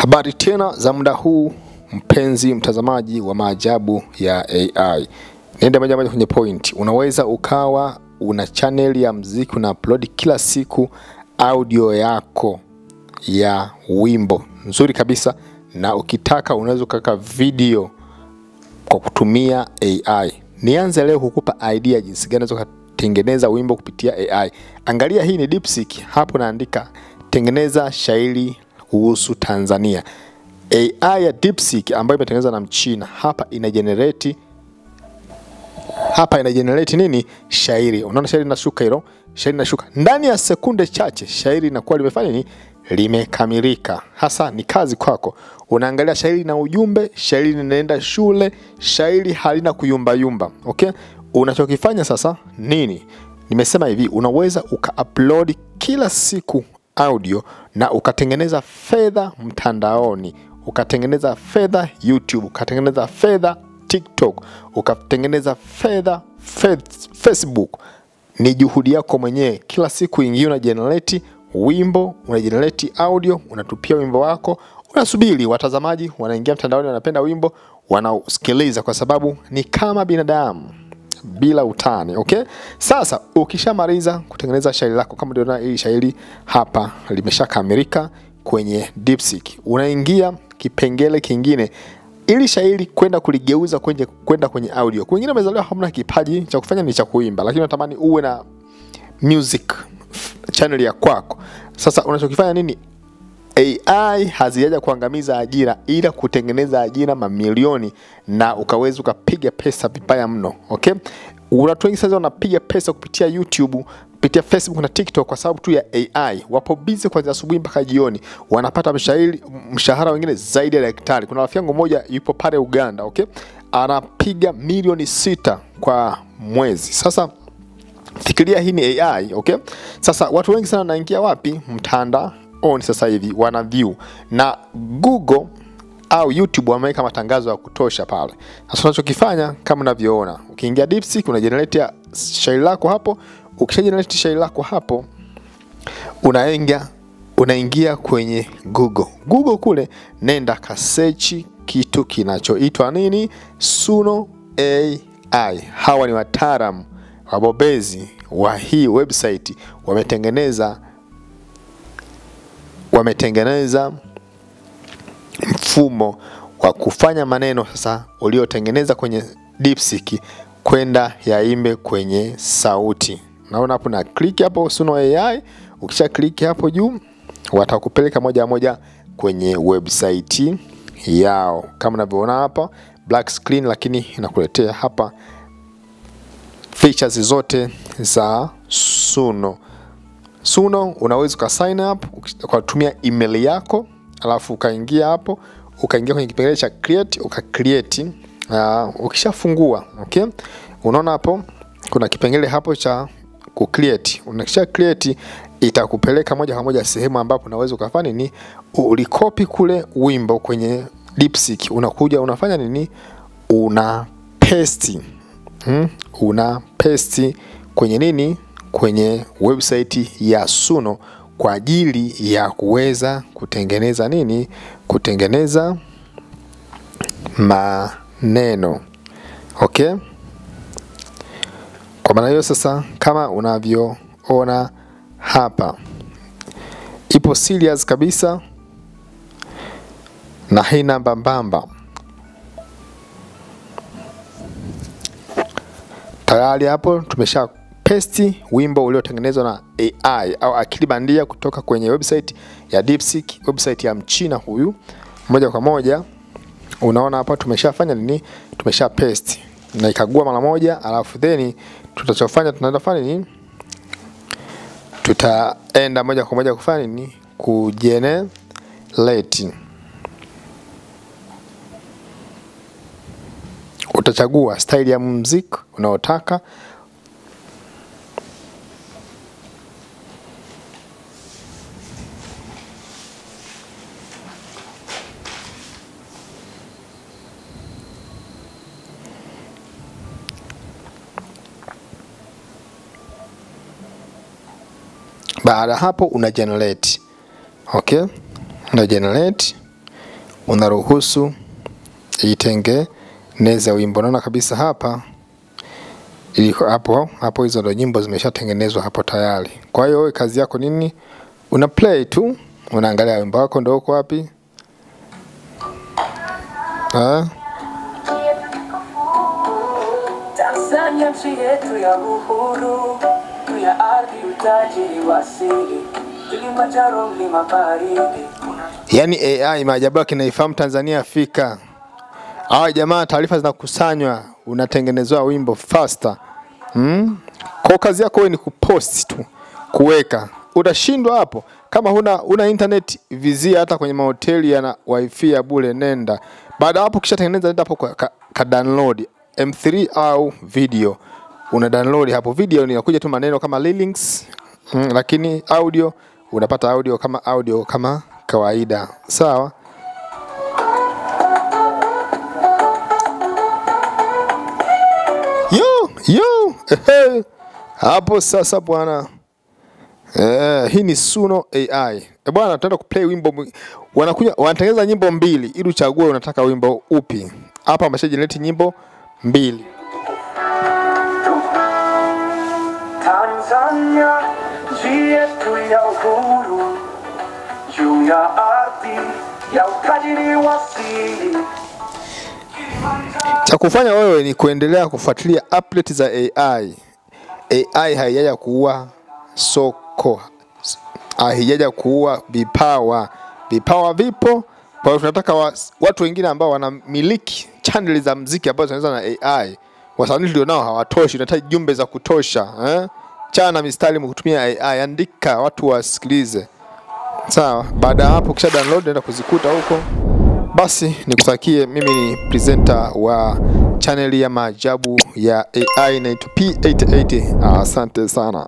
Habari tena za muda huu mpenzi mtazamaji wa maajabu ya AI. Nenda moja kwenye point. Unaweza ukawa una channel ya muziki, una upload kila siku audio yako ya wimbo nzuri kabisa, na ukitaka unaweza ukaweka video kwa kutumia AI. Nianze leo kukupa idea jinsi gani unaweza kutengeneza wimbo kupitia AI. Angalia, hii ni DeepSeek. Hapo naandika tengeneza shairi kuhusu Tanzania. AI ya DeepSeek ambayo imetengenezwa na Mchina hapa ina generate nini? Shairi. Unaona shairi linashuka hilo? Shairi linashuka. Ndani ya sekunde chache shairi linakuwa limefanya nini? Limekamilika. Hasa ni kazi kwako. Unaangalia shairi na ujumbe, shairi linaenda shule, shairi halina kuyumba yumba. Okay? Unachokifanya sasa nini? Nimesema hivi, unaweza uka-upload kila siku audio na ukatengeneza fedha mtandaoni, ukatengeneza fedha YouTube, ukatengeneza fedha TikTok, ukatengeneza fedha Facebook. Ni juhudi yako mwenyewe. Kila siku ingia una generate wimbo, una generate audio, unatupia wimbo wako, unasubiri watazamaji wanaingia mtandaoni, wanapenda wimbo, wanausikiliza, kwa sababu ni kama binadamu bila utani. Okay? Sasa ukishamaliza kutengeneza shairi lako, kama ndio hili shairi hapa limeshakamilika kwenye DeepSeek, unaingia kipengele kingine ili shairi kwenda kuligeuza kwenda kwenye audio. Kwa wengine wamezaliwa hamna kipaji cha kufanya ni cha kuimba, lakini unatamani uwe na music channel ya kwako. Sasa unachokifanya nini? AI hazijaja kuangamiza ajira, ila kutengeneza ajira mamilioni, na ukaweza ukapiga pesa vibaya mno. Okay? Watu wengi sasa wanapiga pesa kupitia YouTube, kupitia Facebook na TikTok kwa sababu tu ya AI. Wapo busy kuanzia asubuhi mpaka jioni, wanapata mshahara wengine zaidi ya daktari. Kuna rafiki yangu mmoja yupo pale Uganda, okay? Anapiga milioni 6 kwa mwezi. Sasa fikiria, hii ni AI, okay? Sasa watu wengi sana wanaingia wapi? Mtandao sasa hivi wana view, na Google au YouTube wameweka matangazo ya kutosha pale. Sasa unachokifanya kama unavyoona, ukiingia DeepSeek una generate shairi lako hapo. Ukisha generate shairi lako hapo, unaingia kwenye Google kule, nenda ka search kitu kinachoitwa nini? Suno AI. Hawa ni wataalamu wabobezi wa hii website, wametengeneza mfumo wa kufanya maneno sasa uliotengeneza kwenye DeepSeek kwenda yaimbe kwenye sauti. Naona hapo na click hapo Suno AI. Ukisha click hapo juu, watakupeleka moja moja kwenye website yao. Kama unavyoona hapa black screen, lakini inakuletea hapa features zote za Suno. Unaweza ka sign up kwa kutumia email yako, alafu ukaingia hapo, ukaingia kwenye kipengele cha create, ukacreate. Ukishafungua, okay? Unaona hapo kuna kipengele hapo cha kucreate. Unakisha create, itakupeleka moja kwa moja sehemu ambapo unaweza ukafanya nini? Ulikopi kule wimbo kwenye DeepSeek, unakuja unafanya nini? Una paste kwenye nini? Kwenye website ya Suno kwa ajili ya kuweza kutengeneza nini? Kutengeneza maneno. Okay? Kwa maana hiyo sasa, kama unavyoona hapa, ipo serious kabisa na haina mbambamba. Tayari hapo tumesha paste wimbo uliotengenezwa na AI au akili bandia kutoka kwenye website ya DeepSeek, website ya Mchina huyu. Moja kwa moja unaona hapa tumeshafanya nini? Tumesha paste na ikagua mara moja, alafu then tutachofanya tunaenda fanya nini? Tutaenda moja kwa moja kufanya nini? Kugenerate. Utachagua style ya muziki unaotaka. Baada hapo una generate. Okay? Una generate. unaruhusu itengeneze wimbo. Unaona kabisa hapa iliko hapo hizo ndo nyimbo zimeshatengenezwa hapo tayari. Kwa hiyo wewe kazi yako nini? Una play tu, unaangalia wimbo wako ndio uko wapi. Tanzania nchi yetu ya uhuru, ya ardhi utajiri wa asili, Kilimanjaro mlima baridi. Yani AI maajabu yake inaifahamu Tanzania Afrika. Hawa jamaa taarifa zinakusanywa, unatengenezwa wimbo faster. Kwa kazi yako wewe ni kupost tu, kuweka. Utashindwa hapo kama huna internet, vizia hata kwenye mahoteli yana wifi ya bure, nenda. Baada hapo kisha tengeneza, nenda hapo ka download M3 au video. Una download hapo, video ni inakuja tu maneno kama lyrics, lakini audio unapata audio kama kawaida. Sawa? Yo, hapo sasa bwana. Hii ni Suno AI. Bwana, tutaenda kuplay wimbo. Wanatengeneza nyimbo mbili ili uchague unataka wimbo upi. Hapa wamesha generate nyimbo mbili. Tanzania nchi yetu ya uhuru, juu ya ardhi ya utajiri wa asili. Cha kufanya wewe ni kuendelea kufuatilia update za AI. AI haijaja kuua soko, haijaja kuua vipawa. Vipawa vipo. Kwa hiyo tunataka watu wengine ambao wanamiliki channel za muziki ambazo zinaanza na AI. Wasanii ndio nao hawatoshi, unahitaji jumbe za kutosha, Chana mistari mkutumia AI, andika watu wasikilize. Sawa? Baada hapo kisha download, nenda kuzikuta huko. Basi nikutakie, mimi ni presenter wa channel ya maajabu ya AI inaitwa P88. Asante sana.